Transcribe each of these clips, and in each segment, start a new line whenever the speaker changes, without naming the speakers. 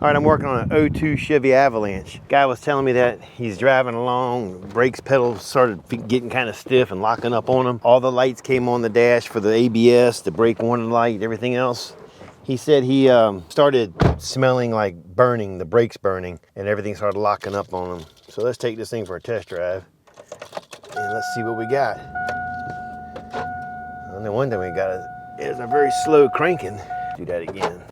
All right, I'm working on an '02 Chevy Avalanche. Guy was telling me that he's driving along, brakes pedals started getting kind of stiff and locking up on him. All the lights came on the dash for the ABS, the brake warning light, everything else. He said he started smelling like burning, the brakes burning, and everything started locking up on him. So let's take this thing for a test drive and let's see what we got. And the one thing we got is a very slow cranking. Do that again.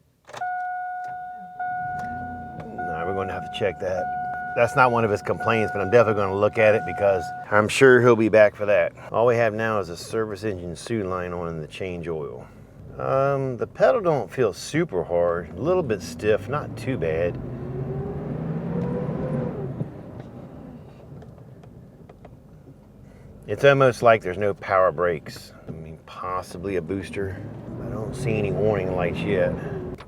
We're going to have to check that. That's not one of his complaints, but I'm definitely going to look at it because I'm sure he'll be back for that. All we have now is a service engine suit line on and the change oil. The pedal don't feel super hard, a little bit stiff, not too bad. It's almost like there's no power brakes. I mean, possibly a booster. I don't see any warning lights yet.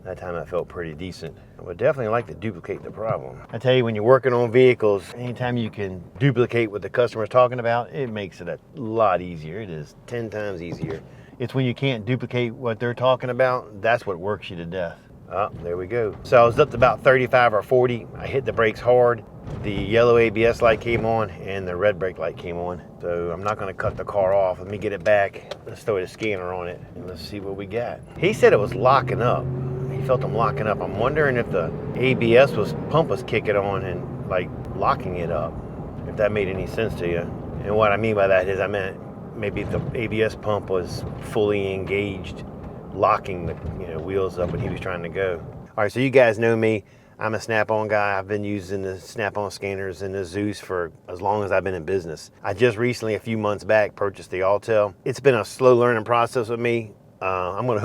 That time I felt pretty decent. I would definitely like to duplicate the problem. I tell you, when you're working on vehicles, anytime you can duplicate what the customer's talking about, it makes it a lot easier. It is 10 times easier. It's when you can't duplicate what they're talking about, that's what works you to death. Oh, there we go. So I was up to about 35 or 40. I hit the brakes hard. The yellow ABS light came on and the red brake light came on. So I'm not gonna cut the car off. Let me get it back. Let's throw the scanner on it and let's see what we got. He said it was locking up. He felt them locking up. I'm wondering if the ABS pump was kicking on and like locking it up, if that made any sense to you. And what I mean by that is I meant maybe the ABS pump was fully engaged, locking the wheels up when he was trying to go. All right, so you guys know me. I'm a Snap-on guy. I've been using the Snap-on scanners and the Zeus for as long as I've been in business. I just recently, a few months back, purchased the Autel. It's been a slow learning process with me. I'm gonna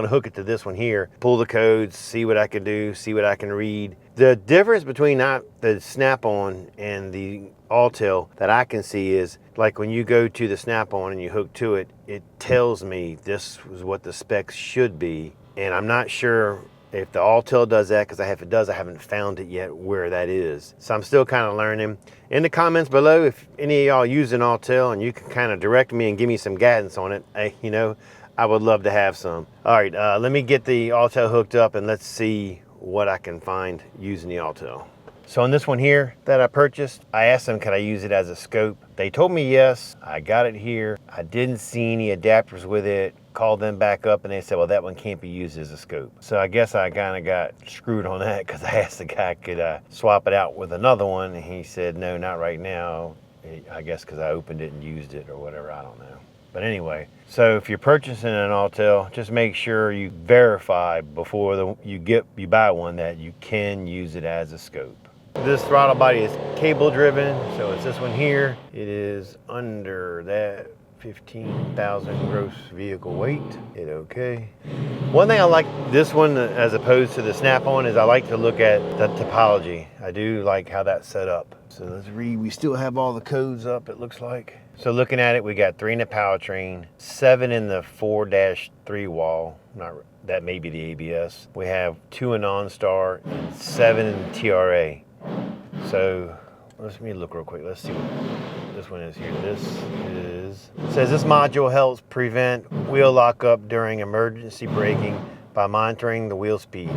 hook it to this one here, pull the codes, see what I can do, see what I can read. The difference between the Snap-on and the Autel that I can see is, like when you go to the Snap-on and you hook to it, it tells me this is what the specs should be. And I'm not sure if the Autel does that, because if it does, I haven't found it yet where that is. So I'm still kind of learning. In the comments below, if any of y'all use an Autel and you can kind of direct me and give me some guidance on it, I would love to have some. All right, let me get the Autel hooked up and let's see what I can find using the Autel. So on this one here that I purchased, I asked them, could I use it as a scope? They told me yes. I got it here. I didn't see any adapters with it. Called them back up and they said, well, that one can't be used as a scope. So I guess I kind of got screwed on that because I asked the guy, could I swap it out with another one? And he said, no, not right now. I guess because I opened it and used it or whatever, I don't know. But anyway, so if you're purchasing an Autel, just make sure you verify before you buy one that you can use it as a scope. This throttle body is cable driven, so it's this one here. It is under that 15,000 gross vehicle weight. Hit okay. One thing I like this one as opposed to the Snap-on is I like to look at the topology. I do like how that's set up. So let's read. We still have all the codes up, it looks like. So looking at it, we got 3 in the powertrain, 7 in the 4-3 wall. That may be the ABS. We have 2 in OnStar and 7 in the TRA. So let me look real quick. Let's see what this one is here. It says this module helps prevent wheel lockup during emergency braking by monitoring the wheel speed,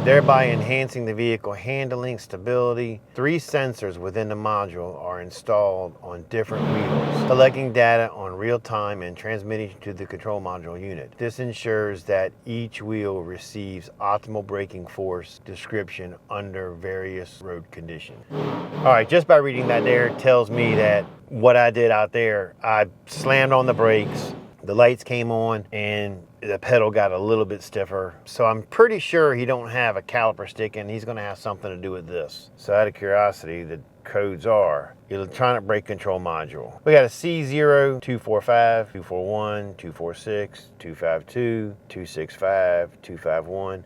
thereby enhancing the vehicle handling stability. 3 sensors within the module are installed on different wheels, collecting data on real time and transmitting to the control module unit. This ensures that each wheel receives optimal braking force description under various road conditions. All right, just by reading that there tells me that what I did out there, I slammed on the brakes, the lights came on, and the pedal got a little bit stiffer. So I'm pretty sure he don't have a caliper stick in. He's gonna have something to do with this. So out of curiosity, the codes are electronic brake control module. We got a C0, 245, 241, 246, 252, 265, 251,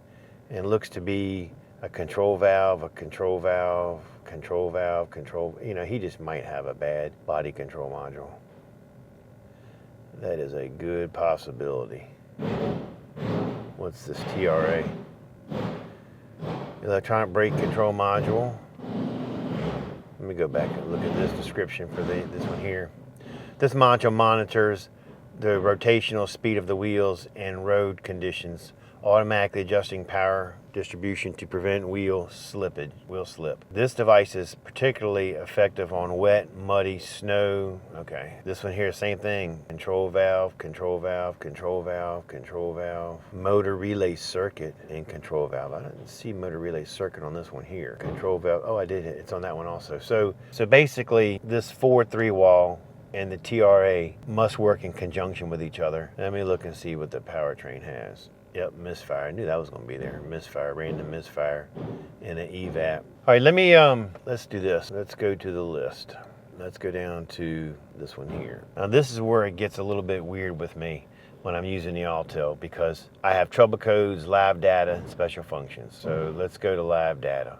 and it looks to be a control valve, control valve. He just might have a bad body control module. That is a good possibility. What's this TRA? Electronic brake control module. Let me go back and look at this description for this one here. This module monitors the rotational speed of the wheels and road conditions automatically adjusting power distribution to prevent wheel slippage, wheel slip. This device is particularly effective on wet, muddy, snow. Okay, this one here, same thing. Control valve, control valve, control valve, control valve, motor relay circuit, and control valve. I didn't see motor relay circuit on this one here. Control valve, oh I did, it's on that one also. So basically this 4-3 wall and the TRA must work in conjunction with each other. Let me look and see what the powertrain has. Yep, misfire. I knew that was going to be there. Misfire, random misfire, and an evap. All right, let's do this. Let's go to the list. Let's go down to this one here. Now this is where it gets a little bit weird with me when I'm using the Autel, because I have trouble codes, live data, and special functions. So let's go to live data.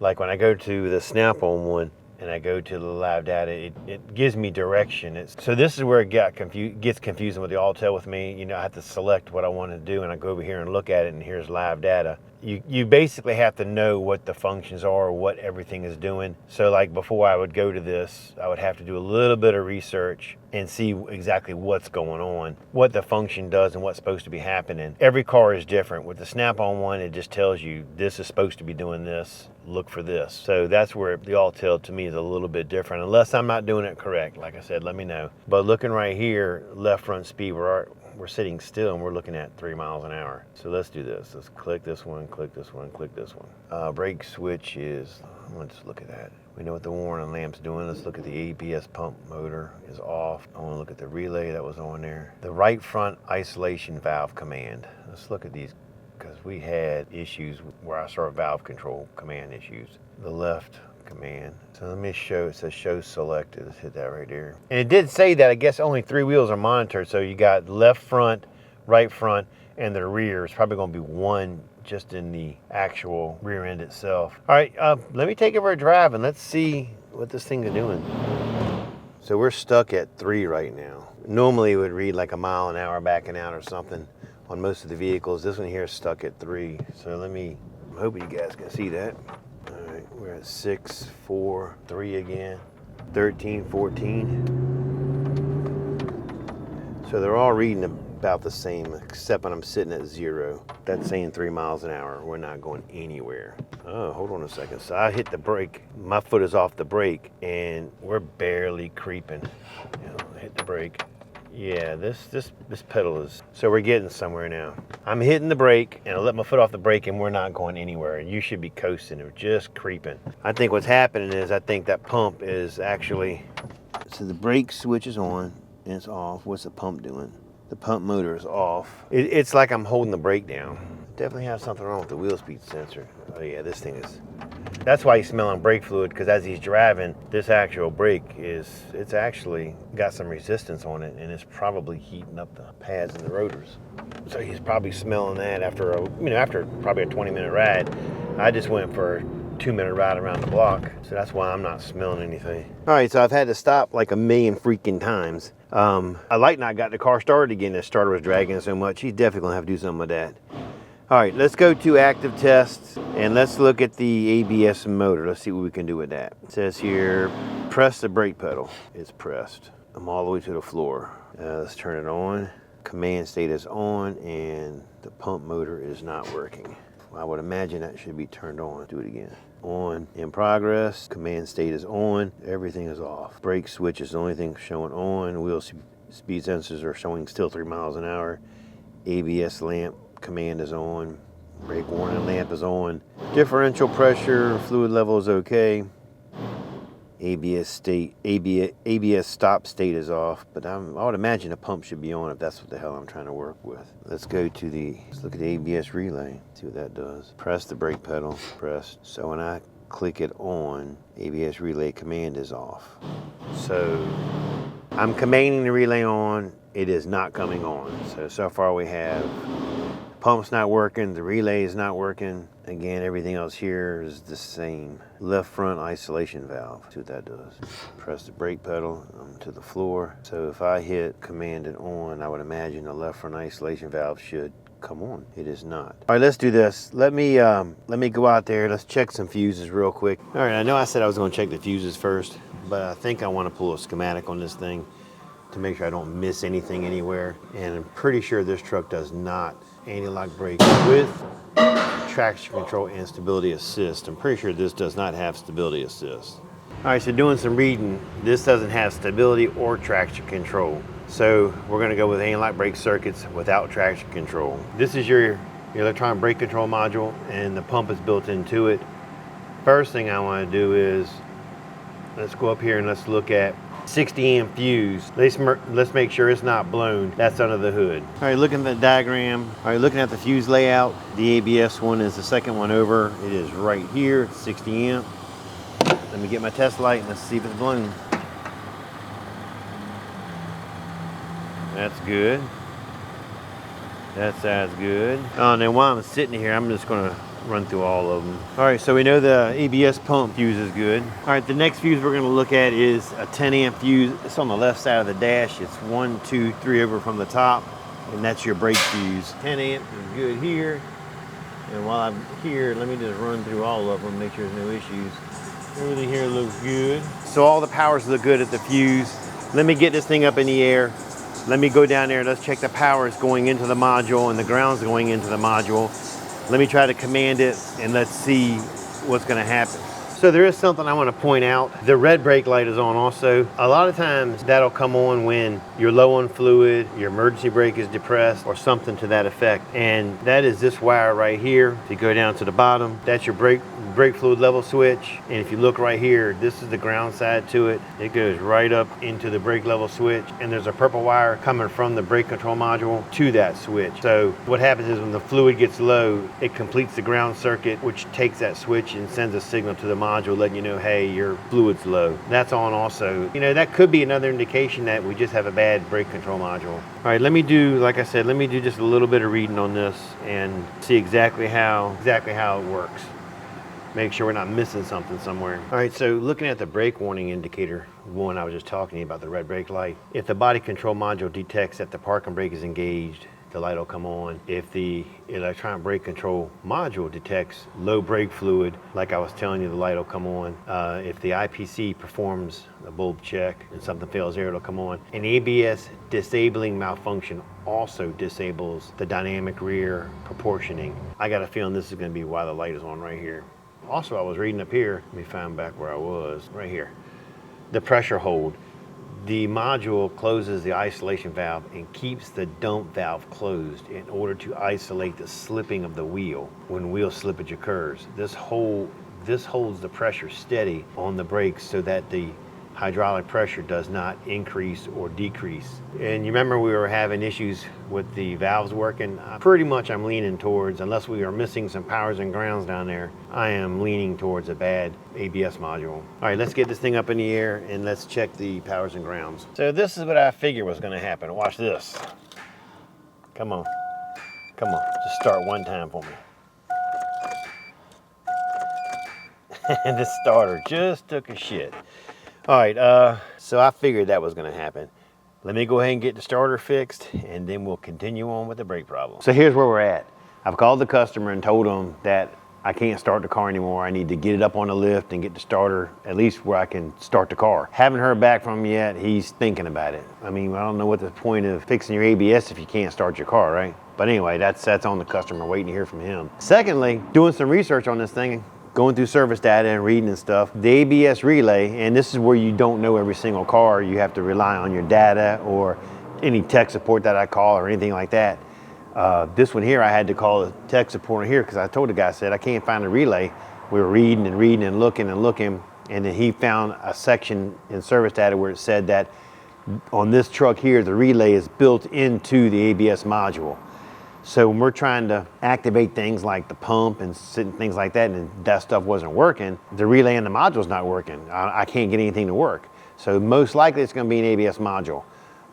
Like when I go to the Snap-on one, and I go to the live data, it gives me direction. So this is where it gets confusing with the Autel with me. You know, I have to select what I want to do, and I go over here and look at it, and here's live data. You basically have to know what the functions are, what everything is doing. So like before I would go to this, I would have to do a little bit of research and see exactly what's going on, what the function does and what's supposed to be happening. Every car is different. With the Snap-on one, it just tells you this is supposed to be doing this, look for this. So that's where the Autel to me is a little bit different, unless I'm not doing it correct. Like I said, let me know. But looking right here, left front speed, we're sitting still and we're looking at 3 miles an hour. So let's do this. Let's click this one, click this one, click this one. Brake switch is, let's look at that. We know what the warning lamp's doing. Let's look at the ABS pump motor is off. I want to look at the relay that was on there. The right front isolation valve command. Let's look at these, because we had issues where I saw valve control command issues. The left command. So let me show, it says show selected. Let's hit that right there. And it did say that I guess only 3 wheels are monitored. So you got left front, right front, and the rear. It's probably going to be one just in the actual rear end itself. All right, let me take it for a drive and let's see what this thing is doing. So we're stuck at 3 right now. Normally it would read like a mile an hour backing out or something on most of the vehicles. This one here is stuck at 3. So I'm hoping you guys can see that. All right, we're at 6, 4, 3 again, 13, 14. So they're all reading about the same, except when I'm sitting at 0. That's saying 3 miles an hour. We're not going anywhere. Oh, hold on a second. So I hit the brake. My foot is off the brake, and we're barely creeping. Hit the brake. Yeah, this pedal is, so we're getting somewhere now. I'm hitting the brake and I let my foot off the brake and we're not going anywhere. You should be coasting, or just creeping. I think what's happening is I think that pump is actually, so the brake switch is on and it's off. What's the pump doing? The pump motor is off. It's like I'm holding the brake down. Definitely have something wrong with the wheel speed sensor. Oh yeah, this thing is, that's why he's smelling brake fluid, because as he's driving, this actual brake it's actually got some resistance on it, and it's probably heating up the pads and the rotors. So he's probably smelling that after probably a 20-minute ride. I just went for a 2-minute ride around the block, so that's why I'm not smelling anything. All right, so I've had to stop like a million freaking times. I like not got the car started again. The starter was dragging so much. He's definitely gonna have to do something with that. All right, let's go to active tests and let's look at the ABS motor. Let's see what we can do with that. It says here, press the brake pedal. It's pressed. I'm all the way to the floor. Let's turn it on. Command state is on and the pump motor is not working. I would imagine that should be turned on. Do it again. On, in progress, command state is on, everything is off. Brake switch is the only thing showing on. Wheel speed sensors are showing still 3 miles an hour. ABS lamp command is on. Brake warning lamp is on. Differential pressure, fluid level is okay. ABS stop state is off, but I would imagine the pump should be on if that's what the hell I'm trying to work with. Let's look at the ABS relay, see what that does. Press the brake pedal, press. So when I click it on, ABS relay command is off. So I'm commanding the relay on, it is not coming on. So far we have pump's not working, the relay is not working. Again, everything else here is the same. Left front isolation valve, see what that does. Press the brake pedal to the floor. So if I hit command it on, I would imagine the left front isolation valve should come on. It is not. All right, let's do this. Let me go out there. Let's check some fuses real quick. All right, I know I said I was gonna check the fuses first, but I think I wanna pull a schematic on this thing to make sure I don't miss anything anywhere. And I'm pretty sure this truck does not anti-lock brake with traction control and stability assist. I'm pretty sure this does not have stability assist. All right, so doing some reading, this doesn't have stability or traction control. So we're gonna go with anti-lock brake circuits without traction control. This is your electronic brake control module, and the pump is built into it. First thing I wanna do is, let's go up here and let's look at 60 amp fuse. Let's make sure it's not blown. That's under the hood. All right, looking at the diagram. All right, looking at the fuse layout, the ABS one is the second one over. It is right here, 60 amp. Let me get my test light and let's see if it's blown. That's good. That side's good. Oh, and then while I'm sitting here, I'm just gonna run through all of them. All right, so we know the ABS pump fuse is good. All right, the next fuse we're gonna look at is a 10 amp fuse. It's on the left side of the dash. It's 1, 2, 3 over from the top, and that's your brake fuse. 10 amp is good here. And while I'm here, let me just run through all of them, make sure there's no issues. Everything here looks good. So all the powers look good at the fuse. Let me get this thing up in the air. Let me go down there, let's check the powers going into the module and the grounds going into the module. Let me try to command it and let's see what's gonna happen. So there is something I want to point out. The red brake light is on also. A lot of times that'll come on when you're low on fluid, your emergency brake is depressed or something to that effect. And that is this wire right here. If you go down to the bottom, that's your brake fluid level switch. And if you look right here, this is the ground side to it. It goes right up into the brake level switch. And there's a purple wire coming from the brake control module to that switch. So what happens is when the fluid gets low, it completes the ground circuit, which takes that switch and sends a signal to the module letting you know, hey, your fluid's low. That's on also. You know, that could be another indication that we just have a bad brake control module. All right, let me do, like I said, let me do just a little bit of reading on this and see exactly how it works. Make sure we're not missing something somewhere. All right, so looking at the brake warning indicator, one I was just talking about, the red brake light. If the body control module detects that the parking brake is engaged, the light will come on. If the electronic brake control module detects low brake fluid, like I was telling you, the light will come on. If the IPC performs a bulb check and something fails there, it'll come on. An ABS disabling malfunction also disables the dynamic rear proportioning. I got a feeling this is going to be why the light is on right here. Also, I was reading up here, let me find back where I was, right here. The pressure hold. The module closes the isolation valve and keeps the dump valve closed in order to isolate the slipping of the wheel when wheel slippage occurs. This holds the pressure steady on the brakes so that the hydraulic pressure does not increase or decrease. And you remember we were having issues with the valves working? Pretty much I'm leaning towards, unless we are missing some powers and grounds down there, I am leaning towards a bad ABS module. All right, let's get this thing up in the air and let's check the powers and grounds. So this is what I figured was gonna happen. Watch this. Come on, just start one time for me. And this starter just took a shit. All right, so I figured that was gonna happen. Let me go ahead and get the starter fixed and then we'll continue on with the brake problem. So here's where we're at. I've called the customer and told them that I can't start the car anymore. I need to get it up on the lift and get the starter at least where I can start the car. Haven't heard back from him yet. He's thinking about it. I mean, I don't know what the point of fixing your ABS if you can't start your car, right? But anyway, that's on the customer, waiting to hear from him. Secondly, doing some research on this thing, going through service data and reading and stuff, the ABS relay, and this is where you don't know every single car, you have to rely on your data or any tech support that I call or anything like that. This one here, I had to call the tech support here because I told the guy, I said, I can't find a relay. We were reading and looking, and then he found a section in service data where it said that on this truck here, the relay is built into the ABS module. So when we're trying to activate things like the pump and things like that, and that stuff wasn't working, the relay and the module's not working. I can't get anything to work. So most likely it's gonna be an ABS module.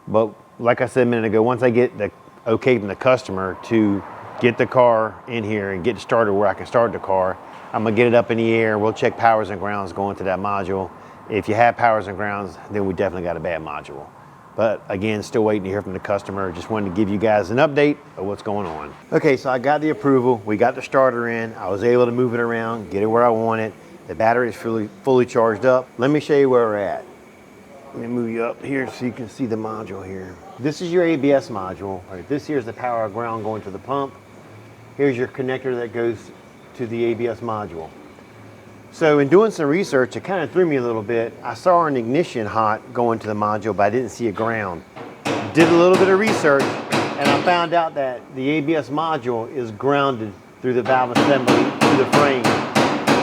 But like I said a minute ago, once I get the okay from the customer to get the car in here and get started where I can start the car, I'm gonna get it up in the air. We'll check powers and grounds going to that module. If you have powers and grounds, then we definitely got a bad module. But again, still waiting to hear from the customer. Just wanted to give you guys an update of what's going on. Okay, so I got the approval. We got the starter in. I was able to move it around, get it where I want it. The battery is fully charged up. Let me show you where we're at. Let me move you up here so you can see the module here. This is your ABS module. Right, this here is the power ground going to the pump. Here's your connector that goes to the ABS module. So in doing some research, it kind of threw me a little bit. I saw an ignition hot going to the module, but I didn't see a ground. Did a little bit of research, and I found out that the ABS module is grounded through the valve assembly to the frame.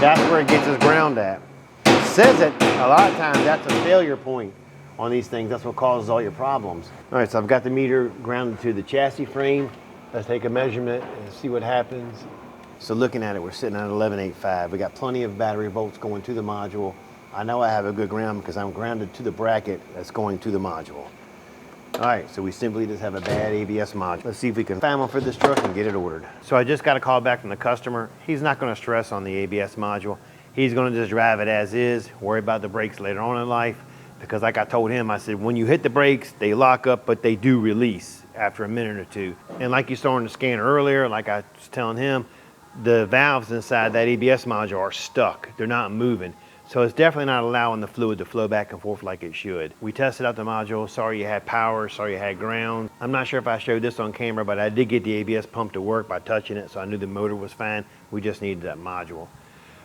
That's where it gets its ground at. It says that a lot of times that's a failure point on these things. That's what causes all your problems. All right, so I've got the meter grounded to the chassis frame. Let's take a measurement and see what happens. So looking at it, we're sitting at 11.85. We got plenty of battery volts going to the module. I know I have a good ground because I'm grounded to the bracket that's going to the module. All right, so we simply just have a bad ABS module. Let's see if we can find one for this truck and get it ordered. So I just got a call back from the customer. He's not gonna stress on the ABS module. He's gonna just drive it as is, worry about the brakes later on in life, because like I told him, I said, when you hit the brakes, they lock up, but they do release after a minute or two. And like you saw in the scanner earlier, like I was telling him, the valves inside that ABS module are stuck. They're not moving. So it's definitely not allowing the fluid to flow back and forth like it should. We tested out the module. Sorry you had power, sorry you had ground. I'm not sure if I showed this on camera, but I did get the ABS pump to work by touching it, so I knew the motor was fine. We just needed that module.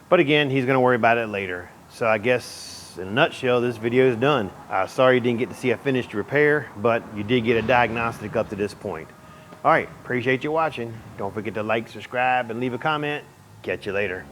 But again, he's gonna worry about it later. So I guess in a nutshell, this video is done. Sorry you didn't get to see a finished repair, but you did get a diagnostic up to this point. All right, appreciate you watching. Don't forget to like, subscribe, and leave a comment. Catch you later.